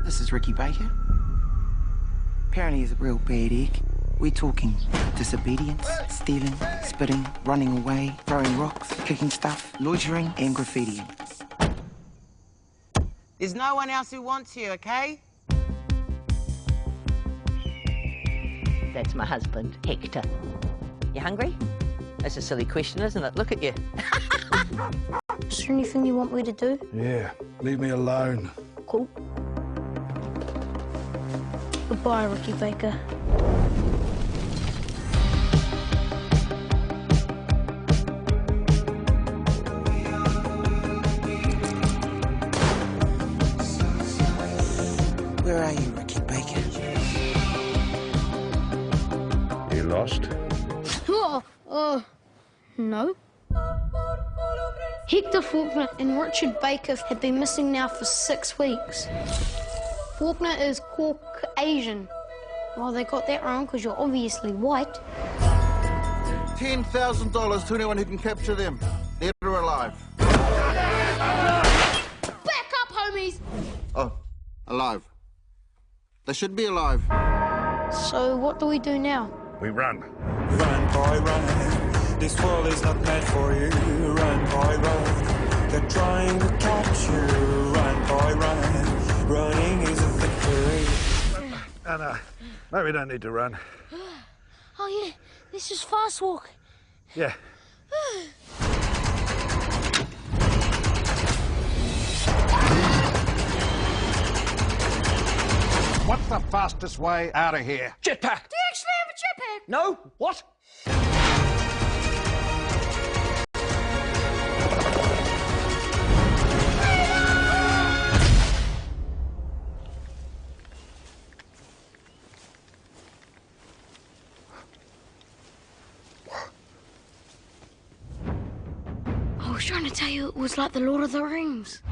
This is Ricky Baker. Apparently he's a real bad egg. We're talking disobedience, stealing, spitting, running away, throwing rocks, kicking stuff, loitering and graffitiing. There's no one else who wants you, okay? That's my husband, Hector. You hungry? That's a silly question, isn't it? Look at you. Is there anything you want me to do? Yeah, leave me alone. Cool. Goodbye, Ricky Baker. Where are you, Ricky Baker? You lost? No. Hector Faulkner and Richard Baker have been missing now for 6 weeks. Faulkner is Caucasian. Well, they got that wrong because you're obviously white. $10,000 to anyone who can capture them, dead or alive. Back up, homies! Oh, alive. They should be alive. So what do we do now? We run. Run, boy, run. This world is not meant for you. Run, boy, run. They're trying to catch you. Run, boy, run. Running is a victory. No, maybe we don't need to run. Oh, yeah. Let's just fast walk. Yeah. What's the fastest way out of here? Jetpack! Do you actually have a jetpack? No? What? I was trying to tell you it was like the Lord of the Rings.